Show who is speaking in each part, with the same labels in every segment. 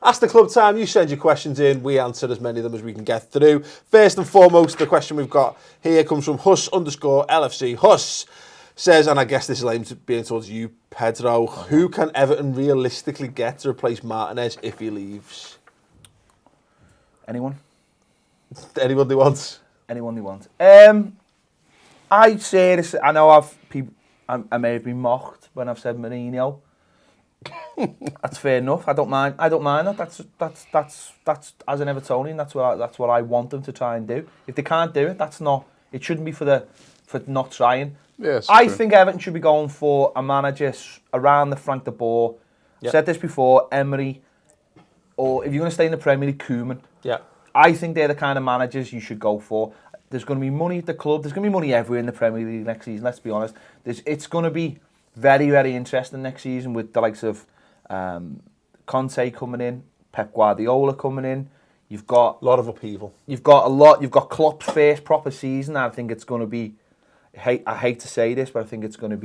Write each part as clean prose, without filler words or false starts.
Speaker 1: Ask the Club time. You send your questions in. We answer as many of them as we can get through. First and foremost, the question we've got here comes from Hus_LFC. Hus says, and I guess this is aimed at being towards you, Pedro, who can Everton realistically get to replace Martinez if he leaves?
Speaker 2: Anyone?
Speaker 1: Anyone they want?
Speaker 2: Anyone they want. I'd say this. I know I may have been mocked when I've said Mourinho. That's fair enough. I don't mind that. That's as an Evertonian. That's what I want them to try and do. If they can't do it, it shouldn't be for not trying.
Speaker 3: Yes,
Speaker 2: I think Everton should be going for a manager around the Frank de Boer.
Speaker 1: Yep.
Speaker 2: Said this before, Emery, or if you're going to stay in the Premier League, Koeman.
Speaker 1: Yeah.
Speaker 2: I think they're the kind of managers you should go for. There's going to be money at the club. There's going to be money everywhere in the Premier League next season, let's be honest. It's going to be very, very interesting next season with the likes of Conte coming in, Pep Guardiola coming in. You've got
Speaker 1: a lot of upheaval.
Speaker 2: You've got Klopp's first proper season. I think it's going to be, I hate to say this, but I think it could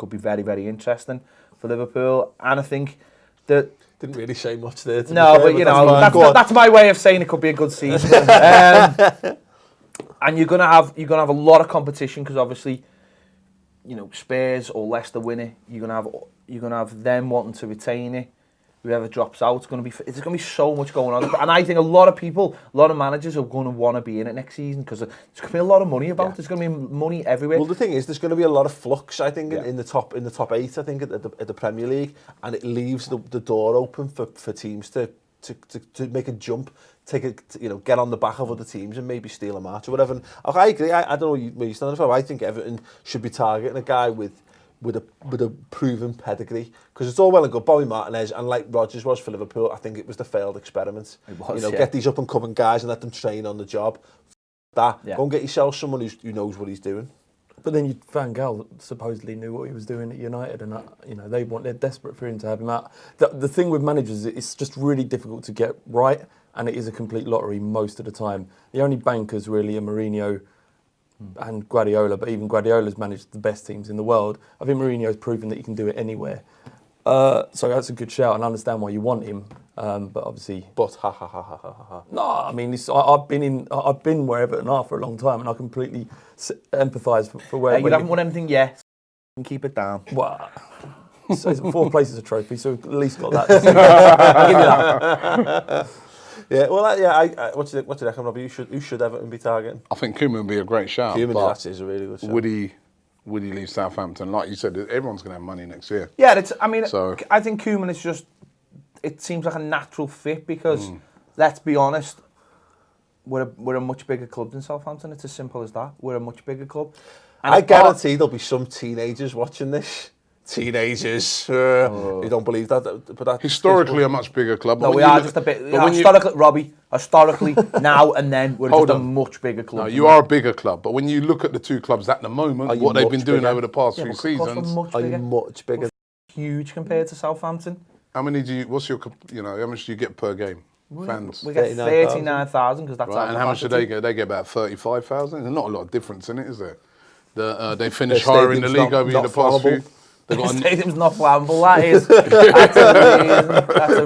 Speaker 2: be very, very interesting for Liverpool. And I think that...
Speaker 1: Didn't really say much there.
Speaker 2: No, but you know, that's my way of saying it could be a good season. And you're gonna have a lot of competition because obviously, you know, Spurs or Leicester win it. You're gonna have them wanting to retain it. Whoever drops out, there's gonna be so much going on. And I think a lot of managers are gonna want to be in it next season because there's gonna be a lot of money about. Yeah. There's gonna be money everywhere.
Speaker 1: Well, the thing is, there's gonna be a lot of flux. I think in the top 8. I think at the Premier League, and it leaves the door open for teams to make a jump, get on the back of other teams and maybe steal a match or whatever. And I agree. I don't know where you stand. I think Everton should be targeting a guy with a proven pedigree, because it's all well and good Bobby Martinez, and like Rodgers was for Liverpool, I think it was the failed experiment. It was, get these up and coming guys and let them train on the job. Go and get yourself someone who knows what he's doing.
Speaker 4: But then Van Gaal supposedly knew what he was doing at United, and they're desperate for him to have him out. The thing with managers, it's just really difficult to get right, and it is a complete lottery most of the time. The only bankers really are Mourinho and Guardiola, but even Guardiola's managed the best teams in the world. I think Mourinho's proven that he can do it anywhere. So that's a good shout, and I understand why you want him. But obviously, no, I mean, I've been where Everton are for a long time, and I completely empathise for where.
Speaker 2: You haven't won anything yet. And keep it down.
Speaker 4: Well, so 4 places a trophy, so we've at least got that. I'll give you that.
Speaker 1: Yeah, well, what do you reckon, Robbie? Who should Everton be targeting?
Speaker 3: I think Koeman would be a great shout.
Speaker 1: Koeman, that is a really good shout.
Speaker 3: Would he leave Southampton? Like you said, everyone's going to have money next year.
Speaker 2: Yeah, I think Koeman is just... It seems like a natural fit because, let's be honest, we're a much bigger club than Southampton. It's as simple as that. We're a much bigger club. And
Speaker 1: I guarantee there'll be some teenagers watching this. Teenagers who don't believe that. But that
Speaker 3: historically a much bigger club.
Speaker 2: No, we are just a bit. Historically, now and then, we're just a much bigger club.
Speaker 3: No, you are a bigger club. But when you look at the two clubs at the moment, what they've been doing over the past few seasons,
Speaker 1: are you much bigger?
Speaker 2: Huge compared to Southampton.
Speaker 3: How many do you? What's your? How much do you get per game? Fans.
Speaker 2: We get 39,000 because that's
Speaker 3: right. And how much do they get? They get about 35,000. There's not a lot of difference in it, is there? They finished higher in the league over the past few.
Speaker 2: The stadium's not flammable.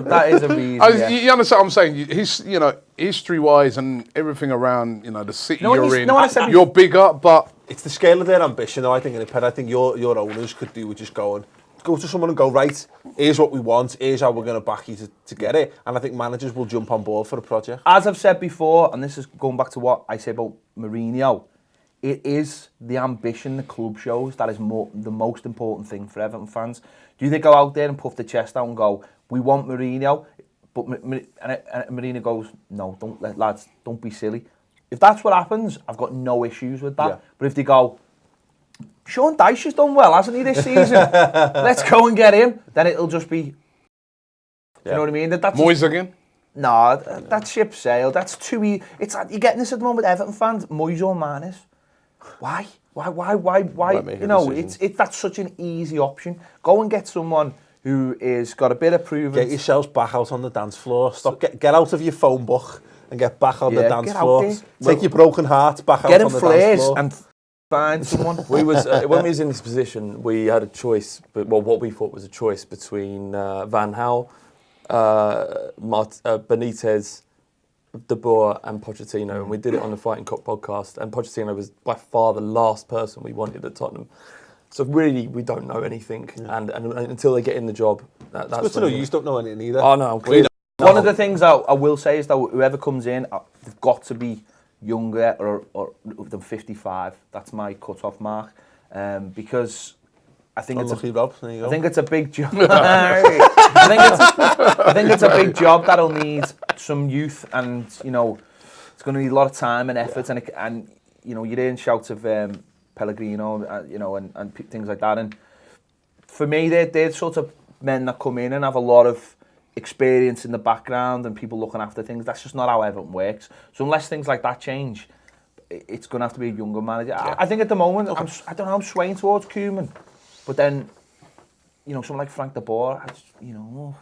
Speaker 2: That is a reason.
Speaker 3: You understand what I'm saying? History-wise and everything around, the city you're in, you're bigger, but
Speaker 1: it's the scale of their ambition. Though I think, I think your owners could do with just go to someone and go, right, here's what we want, here's how we're going to back you to get it. And I think managers will jump on board for the project.
Speaker 2: As I've said before, and this is going back to what I said about Mourinho, it is the ambition the club shows that is the most important thing for Everton fans. Do they go out there and puff their chest out and go, we want Mourinho, but Mourinho goes, no, lads, don't be silly. If that's what happens, I've got no issues with that. Yeah. But if they go, Sean Dyche has done well, hasn't he, this season? Let's go and get him. Then it'll just be, you know what I mean?
Speaker 3: Moyes again?
Speaker 2: No, that ship sailed. That's too easy. You're getting this at the moment, Everton fans, Moyes or Manes. Why? That's such an easy option. Go and get someone who is got a bit of proven.
Speaker 1: Get yourselves back out on the dance floor. Get out of your phone book and get back on the dance floor. Take your broken heart back out on the dance floor.
Speaker 2: And find someone.
Speaker 4: When we was in this position, we had a choice, what we thought was a choice between Van Gaal Benitez, De Boer and Pochettino, and we did it on the Fighting Cock podcast, and Pochettino was by far the last person we wanted at Tottenham. So really, we don't know anything, and until they get in the job, that's
Speaker 1: good to know. You just don't know anything either.
Speaker 4: Oh no,
Speaker 2: One of the things I will say is that whoever comes in, they've got to be younger or than 55. That's my cut-off mark, because I think
Speaker 1: Unlucky, Rob. There you go.
Speaker 2: I think it's a big job. I think it's a big job that'll need some youth, and it's going to need a lot of time and effort, and you're hearing shouts of Pellegrino, and things like that. And for me, they're sort of men that come in and have a lot of experience in the background and people looking after things. That's just not how Everton works. So unless things like that change, it's going to have to be a younger manager. Yeah. I think at the moment, I don't know, I'm swaying towards Koeman. But then, someone like Frank de Boer,
Speaker 1: Oh,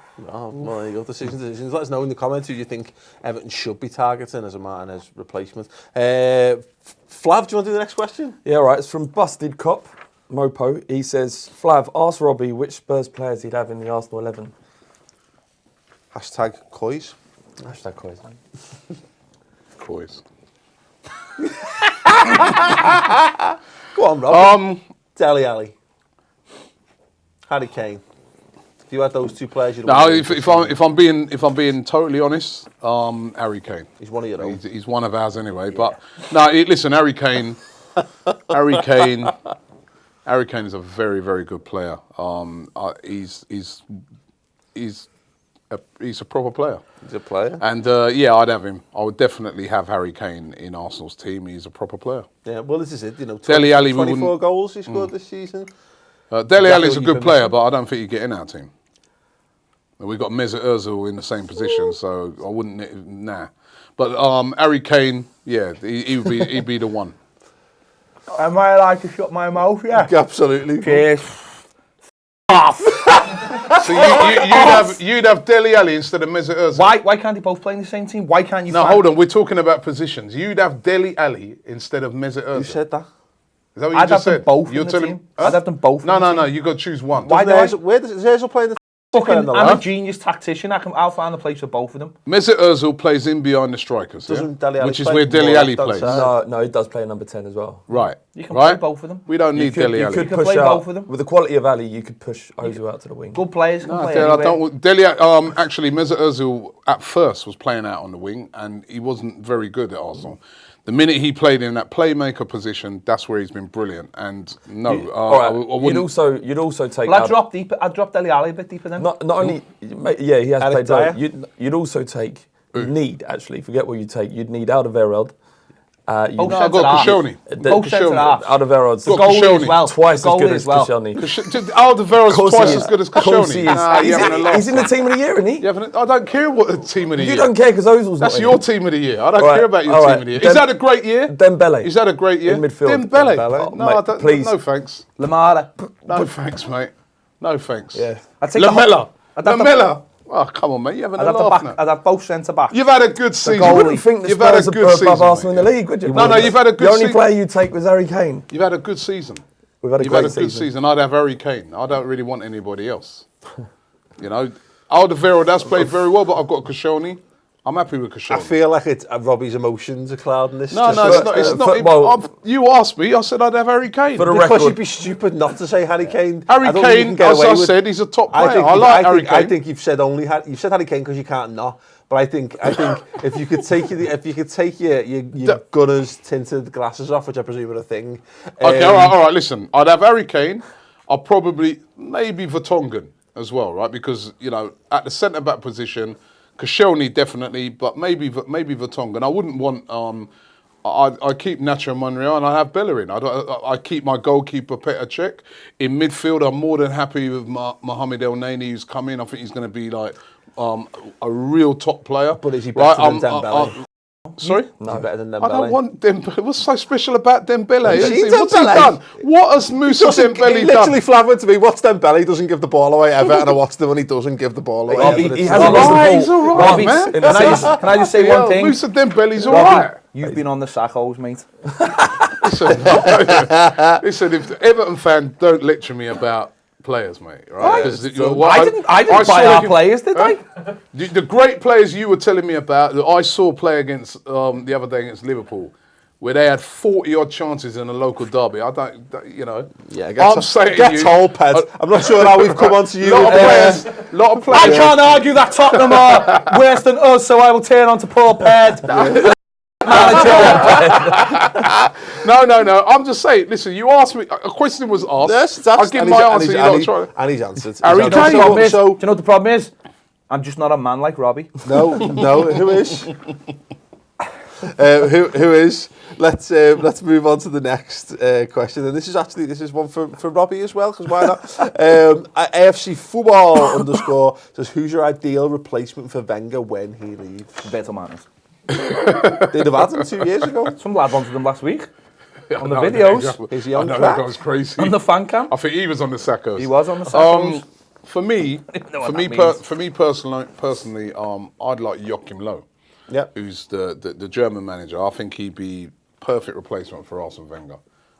Speaker 1: well, there you go. Decisions. Let us know in the comments who you think Everton should be targeting as a Martinez replacement. Flav, do you want to do the next question?
Speaker 4: Yeah, right. It's from Busted Cop, Mopo. He says, Flav, ask Robbie which Spurs players he'd have in the Arsenal 11.
Speaker 1: Hashtag Coys.
Speaker 4: Hashtag Coys.
Speaker 3: Coys.
Speaker 1: Go on, Rob. Dele Alli. Harry Kane. If you had those two players, you'd
Speaker 3: no. If I'm being totally honest, Harry Kane.
Speaker 1: He's one of your own.
Speaker 3: He's one of ours anyway. Yeah. But no, listen, Harry Kane. Harry Kane is a very, very good player. He's a proper player.
Speaker 1: He's a player.
Speaker 3: And I'd have him. I would definitely have Harry Kane in Arsenal's team. He's a proper player.
Speaker 1: Yeah, well, this is it.
Speaker 3: Dele Alli,
Speaker 1: 24 goals he scored this season.
Speaker 3: Dele Alli's a good player, but I don't think he'd get in our team. We've got Mesut Ozil in the same position, so I wouldn't. Nah. But Harry Kane, yeah, he'd be the one.
Speaker 2: Am I allowed to shut my mouth? Yeah.
Speaker 1: Absolutely.
Speaker 2: Cheers.
Speaker 3: So you'd have Dele Alli instead of Mesut Ozil.
Speaker 2: Why can't they both play in the same team? Why can't you?
Speaker 3: No, hold on. We're talking about positions. You'd have Dele Alli instead of Mesut Ozil.
Speaker 1: You said that.
Speaker 3: Is that what you just said?
Speaker 2: Both You're telling me? I'd have them both.
Speaker 3: No. You got to choose one.
Speaker 1: Where does Ozil play in the?
Speaker 2: I'm a genius tactician. I'll find a place for both of them.
Speaker 3: Mesut Ozil plays in behind the strikers, which is where Dele Alli plays.
Speaker 4: No, he does play number 10 as well.
Speaker 3: Right.
Speaker 2: You can play both of them.
Speaker 3: We don't need Dele Alli.
Speaker 4: You could
Speaker 2: play both of them.
Speaker 4: With the quality of Ali, you could push Ozil out to the wing.
Speaker 2: Good players can play
Speaker 3: Actually, Mesut Ozil at first was playing out on the wing, and he wasn't very good at Arsenal. The minute he played in that playmaker position, that's where he's been brilliant. And no, I wouldn't.
Speaker 4: You'd also take.
Speaker 2: Well, I'd drop deeper. I'd drop Dele Alli a bit deeper then.
Speaker 4: Not only, yeah, he has played well. You'd also take. Forget what you take. You'd need Alderweireld.
Speaker 3: I've got Koscielny.
Speaker 4: Alderweireld's
Speaker 2: the goalie as well.
Speaker 4: Twice as good as Koscielny.
Speaker 3: Alderweireld's twice as good as Koscielny.
Speaker 4: He's in the team of the year, isn't he?
Speaker 3: I don't care what the team of the year.
Speaker 4: You don't care because Ozil's
Speaker 3: That's
Speaker 4: not
Speaker 3: your team of the year. I don't care about your team of the year. Is that a great year?
Speaker 4: Dembele.
Speaker 3: Is that a great year?
Speaker 4: In midfield.
Speaker 3: Dembele. No, I don't.
Speaker 4: Please.
Speaker 3: No thanks.
Speaker 2: Lamela.
Speaker 3: No thanks, mate. No thanks.
Speaker 4: Yeah.
Speaker 3: Lamela. Oh, come on, mate. You're having a laugh now.
Speaker 2: I'd have both centre-backs.
Speaker 3: You've had a good season.
Speaker 4: You wouldn't think the Spurs are above Arsenal in the league, would you?
Speaker 3: No, you've had a good season.
Speaker 4: The only player you'd take was Harry Kane.
Speaker 3: You've had a good season.
Speaker 4: We've had a good season.
Speaker 3: I'd have Harry Kane. I don't really want anybody else. Alderweireld has played very well, but I've got Koscielny. I'm happy with Koscielny.
Speaker 1: I feel like Robbie's emotions are clouding this.
Speaker 3: No, it's not. You asked me. I said I'd have Harry Kane.
Speaker 1: Because you'd be stupid not to say Harry Kane.
Speaker 3: Harry Kane, as I said, he's a top player. I like Harry Kane.
Speaker 1: I think you've said Harry Kane because you can't not. But I think if you could take your Gunners tinted glasses off, which I presume are a thing.
Speaker 3: Okay, all right. Listen, I'd have Harry Kane. I'll probably maybe Vertonghen as well, right? Because at the centre back position. Koscielny definitely, but maybe Vertonghen. I wouldn't want. I keep Nacho Monreal and I have Bellerin. I keep my goalkeeper Petr Cech. In midfield, I'm more than happy with Mohamed El Neni who's come in. I think he's going to be like a real top player.
Speaker 1: But is he better than Dembele?
Speaker 3: Sorry?
Speaker 1: No, better than Dembele.
Speaker 3: I don't want Dembele. What's so special about Dembele?
Speaker 1: What's
Speaker 3: he done? What has Moussa Dembele done?
Speaker 1: Literally flavoured to me. What's Dembele? He doesn't give the ball away ever, and I watched him when he doesn't give the ball away.
Speaker 4: He hasn't lost the ball.
Speaker 3: He's all right, man.
Speaker 2: Can I just say one thing?
Speaker 3: Moussa Dembele's all right.
Speaker 2: You've been on the Sacos, mate.
Speaker 3: Listen, if the Everton fan don't lecture me about players, mate. Right?
Speaker 2: I didn't buy our players, did I?
Speaker 3: The great players you were telling me about that I saw play against the other day against Liverpool, where they had 40-odd chances in a local derby. I don't, you know.
Speaker 1: Yeah,
Speaker 3: get
Speaker 1: told, Ped. I'm not sure how we've come on to you.
Speaker 3: Lot of players.
Speaker 2: I can't argue that Tottenham are worse than us, so I will turn on to poor Ped.
Speaker 3: No. I'm just saying. Listen, you asked me. A question was asked.
Speaker 1: Yes,
Speaker 3: I'll give my answer.
Speaker 1: And he's answered.
Speaker 2: Do you know what the problem is? I'm just not a man like Robbie.
Speaker 1: No. Who is? Who is? Let's move on to the next question, and this is one for Robbie as well, because why not? AFC Football _ says, who's your ideal replacement for Wenger when he leaves?
Speaker 2: Better manners.
Speaker 1: They'd have had him 2 years ago.
Speaker 2: Some lad wanted them last week on the videos.
Speaker 1: Is he on
Speaker 3: track? That was crazy.
Speaker 2: On the fan cam.
Speaker 3: I think he was on the Sackos.
Speaker 2: He was on the Sackos.
Speaker 3: For me personally, I'd like Joachim Low.
Speaker 1: Yep.
Speaker 3: Who's the German manager. I think he'd be perfect replacement for Arsene Wenger.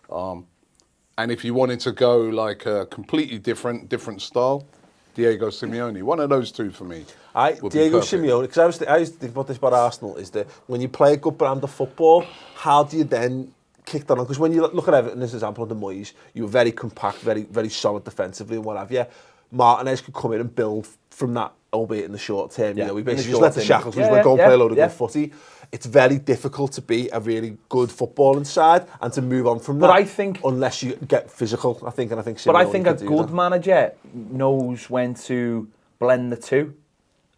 Speaker 3: And if you wanted to go like a completely different style, Diego Simeone. One of those two for me.
Speaker 1: Diego Simeone, because I was thinking about this about Arsenal, is that when you play a good brand of football, how do you then kick that on? Because when you look at Everton as an example of the Moyes, you were very compact, very solid defensively and what have you. Martinez could come in and build from that, albeit in the short term.
Speaker 2: Yeah,
Speaker 1: you know, we basically just let the shackles go and play a load of good footy. It's very difficult to be a really good footballing side and to move on from that.
Speaker 2: But I think,
Speaker 1: unless you get physical, I think Simeone
Speaker 2: but I think a good
Speaker 1: that.
Speaker 2: manager knows when to blend the two,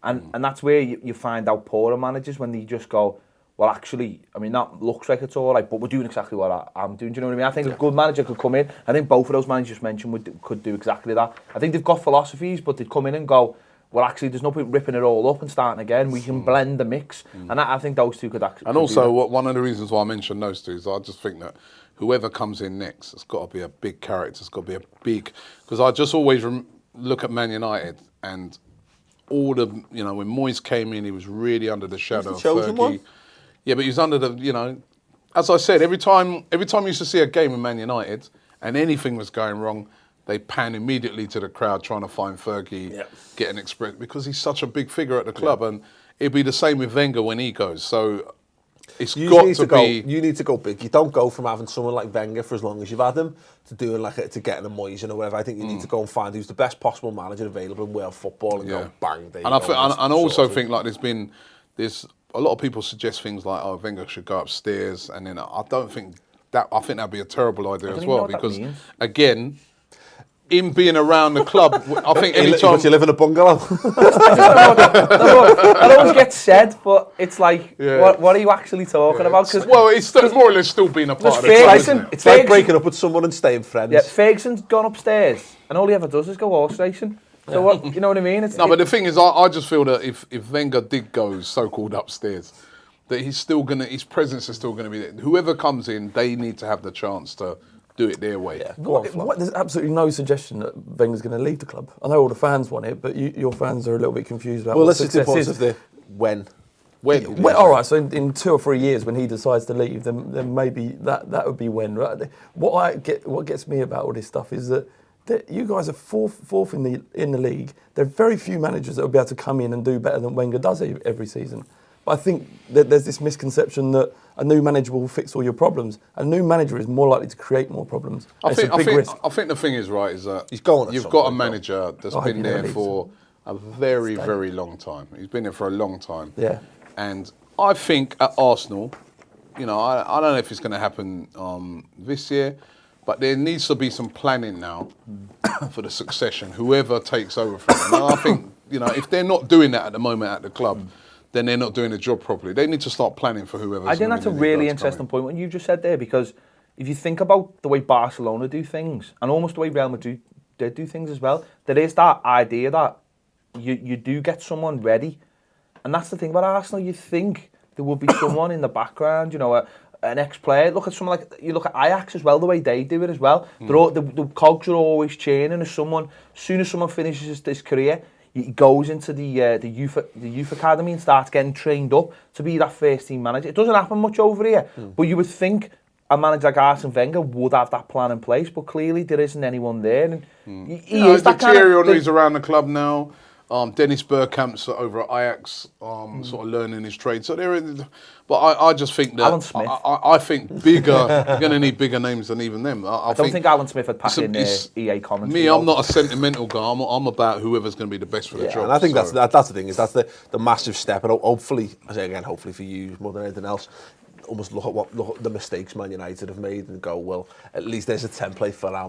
Speaker 2: and that's where you find out poorer managers when they just go, well, actually, I mean, that looks like it's all right, but we're doing exactly what I'm doing. Do you know what I mean? I think a good manager could come in. I think both of those managers you mentioned could do exactly that. I think they've got philosophies, but they'd come in and go, well, actually, there's no point ripping it all up and starting again. We can blend the mix. And I think those two could actually.
Speaker 3: And also, one of the reasons why I mentioned those two is I just think that whoever comes in next, it's got to be a big character. It's got to be a big. Because I just always look at Man United and all the, you know, when Moyes came in, he was really under the shadow of Fergie. One? Yeah, but he was under the, you know, as I said, every time you used to see a game in Man United and anything was going wrong, they pan immediately to the crowd trying to find Fergie, get an express, because he's such a big figure at the club, and it'd be the same with Wenger when he goes. So it's you need
Speaker 1: to go big. You don't go from having someone like Wenger for as long as you've had him to doing to getting a Moyes or whatever. I think you need to go and find who's the best possible manager available in world football and go bang. There
Speaker 3: and I also think like there's a lot of people suggest things like, oh, Wenger should go upstairs, and then I think that'd be a terrible idea as well, because again, him being around the club, I think any time
Speaker 1: you live in a bungalow.
Speaker 2: That always gets said, but it's like, what are you actually talking about?
Speaker 3: Well, it's more or less still being a part of the club.
Speaker 1: It's like breaking up with someone and staying friends.
Speaker 2: Yeah, Ferguson's gone upstairs, and all he ever does is go horse racing. So what, you know what I mean?
Speaker 3: But the thing is, I just feel that if Wenger did go so-called upstairs, that his presence is still gonna be there. Whoever comes in, they need to have the chance to do it their way.
Speaker 4: Yeah. There's absolutely no suggestion that Wenger's going to leave the club. I know all the fans want it, but your fans are a little bit confused about what success is.
Speaker 1: Of the when.
Speaker 4: All right, so in 2 or 3 years when he decides to leave, then maybe that would be when. Right? What gets me about all this stuff is that you guys are fourth in the league. There are very few managers that will be able to come in and do better than Wenger does every season. But I think that there's this misconception that a new manager will fix all your problems. A new manager is more likely to create more problems.
Speaker 3: I think the thing is, right, is that you've got a manager that's been there for a very, very long time. He's been there for a long time.
Speaker 4: Yeah.
Speaker 3: And I think at Arsenal, you know, I don't know if it's going to happen this year, but there needs to be some planning now for the succession, whoever takes over from them. And I think, you know, if they're not doing that at the moment at the club, then they're not doing the job properly. They need to start planning for whoever's.
Speaker 2: I think that's a really interesting point what you just said there, because if you think about the way Barcelona do things, and almost the way Real Madrid did do things as well, there is that idea that you do get someone ready. And that's the thing about Arsenal, you think there would be someone in the background, you know, an ex-player. Look at someone like, you look at Ajax as well, the way they do it as well. The cogs are always churning. As soon as someone finishes his career, he goes into the youth academy and starts getting trained up to be that first team manager. It doesn't happen much over here, but you would think a manager like Arsene Wenger would have that plan in place, but clearly there isn't anyone there. And he
Speaker 3: You know,
Speaker 2: is that kind
Speaker 3: Thierry
Speaker 2: of...
Speaker 3: Henry's around the club now. Dennis Bergkamp's over at Ajax, sort of learning his trade. So there is, but I just think that
Speaker 2: Alan Smith.
Speaker 3: I think bigger. You're going to need bigger names than even them.
Speaker 2: I don't think Alan Smith would pack in EA commentary.
Speaker 3: Me, I'm not a sentimental guy. I'm about whoever's going to be the best for the job.
Speaker 1: And I think that's the thing, is that's the massive step. And hopefully, I say again, hopefully for you more than anything else, almost look at the mistakes Man United have made and go, well, at least there's a template for how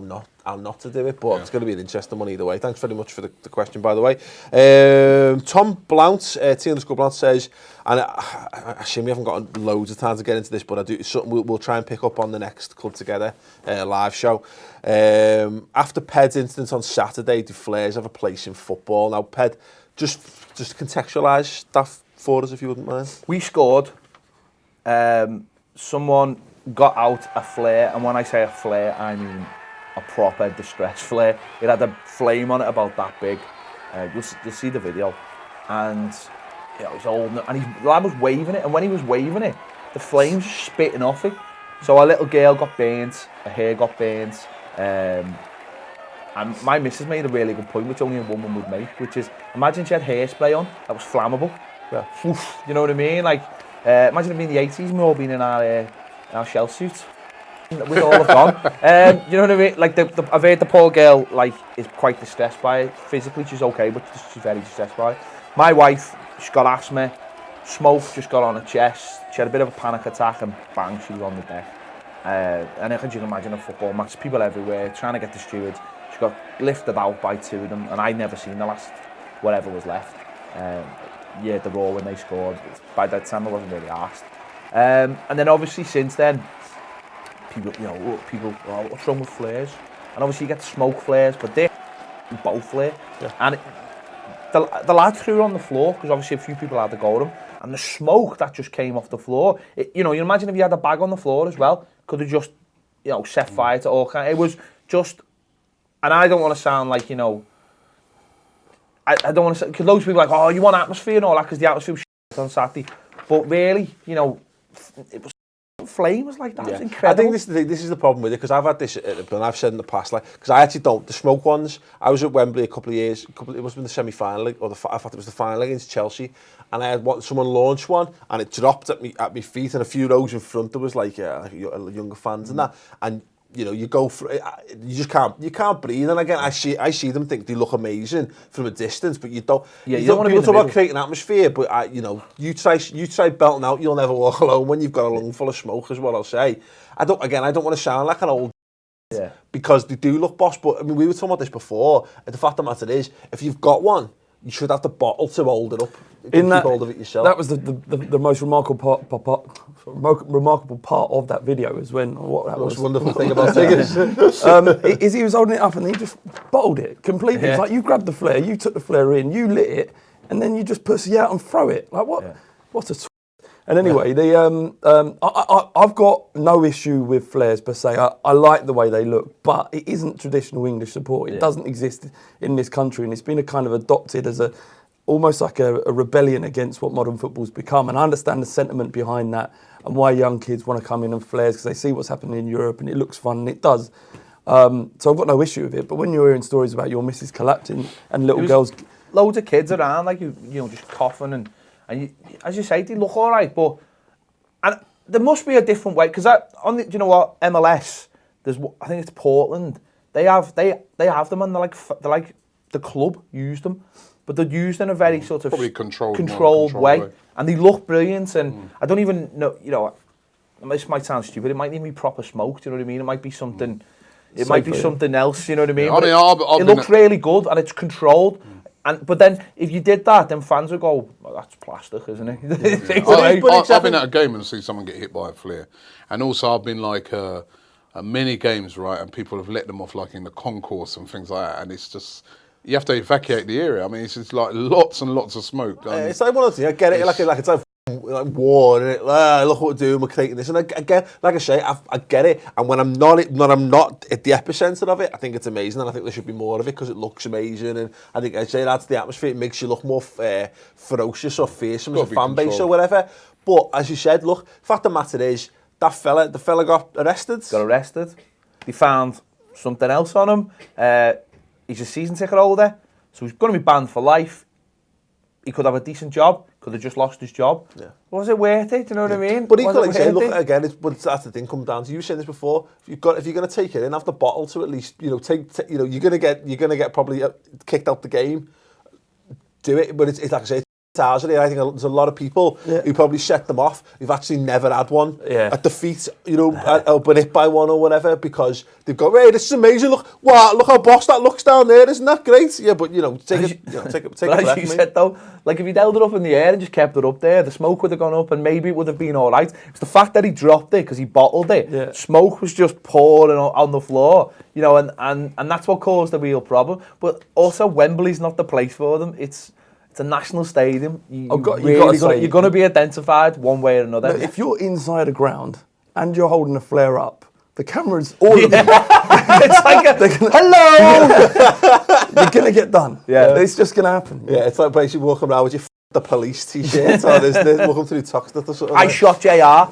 Speaker 1: not to do it. But it's going to be an interesting one either way. Thanks very much for the question, by the way. Tom Blount, T_Blount says, and I assume we haven't got loads of time to get into this, but I do something we'll try and pick up on the next Club Together live show. After Ped's incident on Saturday, do flares have a place in football? Now, Ped, just contextualise that for us, if you wouldn't mind.
Speaker 2: We scored. Someone got out a flare, and when I say a flare, I mean a proper distress flare. It had a flame on it about that big. You'll see the video, and it was old, and the lad was waving it, and when he was waving it, the flames were spitting off it. So a little girl got burnt, her hair got burnt, and my missus made a really good point, which only a woman would make, which is, imagine she had hairspray on that was flammable. Yeah. Oof, you know what I mean? Like, imagine it being the 80s and we all being in our shell suits. We'd all have gone. You know what I mean? Like, I've heard the poor girl, like, is quite distressed by it. Physically, she's okay, but she's very distressed by it. My wife, she's got asthma. Smoke just got on her chest. She had a bit of a panic attack and bang, she was on the deck. And I can just imagine a football match, people everywhere, trying to get the stewards. She got lifted out by two of them, and I'd never seen the last whatever was left. Yeah, the roar when they scored. By that time, I wasn't really asked. And then obviously since then, people, oh, what's wrong with flares? And obviously you get the smoke flares, but they're both flare. Yeah. And the lad threw it on the floor, because obviously a few people had to go to him, and the smoke that just came off the floor, you imagine if you had a bag on the floor as well, could have just, set fire to all kinds. It was just, and I don't want to sound like, I don't want to say, because loads of people are like, oh, you want atmosphere and all that, because the atmosphere was shit on Saturday. But really, it was flames like that. Yeah. It was incredible.
Speaker 1: I think this is the problem with it, because I've had this, and I've said in the past, like, because I actually don't, the smoke ones, I was at Wembley a couple of years, it must have been the semi-final, or I thought it was the final against Chelsea, and I had someone launch one, and it dropped at my feet, and a few rows in front there was like younger fans and that, and you go for it, you just can't breathe. And again, I see them think they look amazing from a distance, but you don't. Yeah, you don't want to talk about creating atmosphere, but you try belting out, you'll never walk alone when you've got a lung full of smoke, is what I'll say. I don't want to sound like an old. Yeah. Because they do look boss, but I mean, we were talking about this before. And the fact of the matter is, if you've got one, you should have the bottle to hold it up. Keep hold of it yourself.
Speaker 4: That was the most remarkable part of that video, is when that
Speaker 1: most wonderful thing about figures.
Speaker 4: Is he was holding it up and he just bottled it completely. Yeah. It's like, you grabbed the flare, you took the flare in, you lit it, and then you just pussy out and throw it. Like, what? Yeah. What a. And anyway, I've got no issue with flares per se. I like the way they look, but it isn't traditional English support. It doesn't exist in this country, and it's been a kind of adopted as almost like a rebellion against what modern football's become. And I understand the sentiment behind that and why young kids want to come in and flares, because they see what's happening in Europe and it looks fun, and it does. So I've got no issue with it. But when you're hearing stories about your missus collapsing and little girls,
Speaker 2: loads of kids around, like just coughing and as you say, they look all right, but there must be a different way, because MLS, I think it's Portland. They have them, and they're like the club used them, but they're used in a very sort of
Speaker 3: probably
Speaker 2: controlled way, and they look brilliant. And I don't even know, this might sound stupid. It might even be proper smoke. Do you know what I mean? It might be something. It might be something else. You know what I mean?
Speaker 3: Yeah,
Speaker 2: it looks really good, and it's controlled. But then, if you did that, then fans would go, well, that's plastic, isn't it?
Speaker 3: I've been at a game and seen someone get hit by a flare. And also, I've been like at many games, right, and people have let them off like in the concourse and things like that. And it's just, you have to evacuate the area. I mean, it's just like lots and lots of smoke.
Speaker 1: It's like one of the things, I get it, like it's like war, and look what we're doing, we're creating this, and again, like I say, I get it, and when I'm not at the epicenter of it, I think it's amazing, and I think there should be more of it because it looks amazing, and I think I say that's the atmosphere. It makes you look more ferocious or fearsome as a fan base or whatever. But as you said, look, the fact of the matter is, the fella got arrested.
Speaker 2: Got arrested. They found something else on him. He's a season ticket holder, so he's going to be banned for life. He could have a decent job, could have just lost his job.
Speaker 1: Yeah.
Speaker 2: Was it worth it? Do you know what I mean?
Speaker 1: But equally,
Speaker 2: Was it worth it?
Speaker 1: again, that's the thing. Come down to you were saying this before. If you're going to take it in, have the bottle to at least you're going to get probably kicked out the game. Do it, but it's like I say. I think there's a lot of people who probably set them off who've actually never had one at defeat, or been hit by one or whatever, because they've got, hey, this is amazing, look how boss that looks down there, isn't that great? Yeah, but take a breath,
Speaker 2: you said though, like if he'd held it up in the air and just kept it up there, the smoke would have gone up and maybe it would have been all right. It's the fact that he dropped it because he bottled it.
Speaker 4: Yeah.
Speaker 2: Smoke was just pouring on the floor, and that's what caused the real problem. But also Wembley's not the place for them. It's a national stadium. You're going to be identified one way or another.
Speaker 4: Look, if you're inside a ground and you're holding a flare up, the cameras, all of them,
Speaker 2: it's like hello!
Speaker 4: you're going to get done.
Speaker 2: Yeah.
Speaker 4: It's just going to happen.
Speaker 1: Yeah, it's like basically walking around with your the police t-shirt or there's welcome through Toxteth or something.
Speaker 2: I shot JR.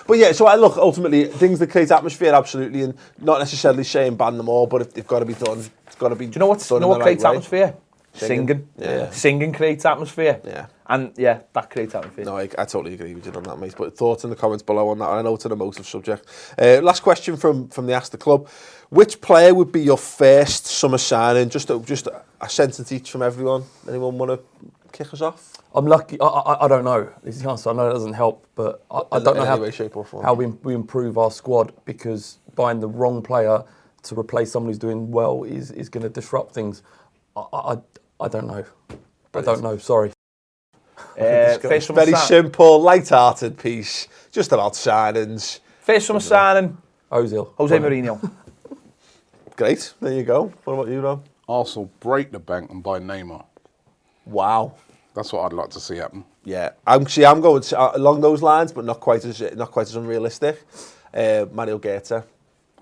Speaker 1: But yeah, so I look, ultimately, things that create atmosphere, absolutely, and not necessarily saying ban them all, but if they've got to be done, it's got to be.
Speaker 2: Do you know what creates atmosphere? Singing.
Speaker 1: Yeah.
Speaker 2: Singing creates atmosphere.
Speaker 1: Yeah.
Speaker 2: And yeah, that creates atmosphere.
Speaker 1: No, I totally agree with you on that, mate. But thoughts in the comments below on that. I know it's an emotive subject. Last question from the Ask the Club. Which player would be your first summer signing? Just a sentence each from everyone. Anyone want to kick us off?
Speaker 4: I'm lucky. I don't know. This is the answer. I know that doesn't help, but I don't know how we improve our squad, because buying the wrong player to replace someone who's doing well is going to disrupt things. I don't know. I don't know. Sorry.
Speaker 1: Very simple, light-hearted piece, just about signings.
Speaker 2: First summer signing, Jose Mourinho.
Speaker 1: Great, there you go. What about you, Rob?
Speaker 3: Arsenal break the bank and buy Neymar.
Speaker 1: Wow.
Speaker 3: That's what I'd like to see happen.
Speaker 1: Yeah, I'm going along those lines, but not quite as unrealistic. Manuel Goethe,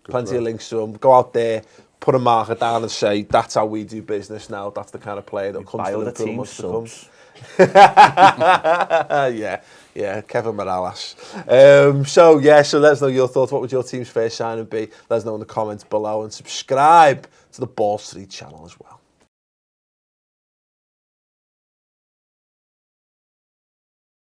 Speaker 1: plenty of links to him. Go out there, put a marker down and say, that's how we do business now. That's the kind of player that comes to Liverpool must become. yeah, Kevin Morales. So let us know your thoughts. What would your team's first signing be? Let us know in the comments below, and subscribe to the Ball Street channel as well.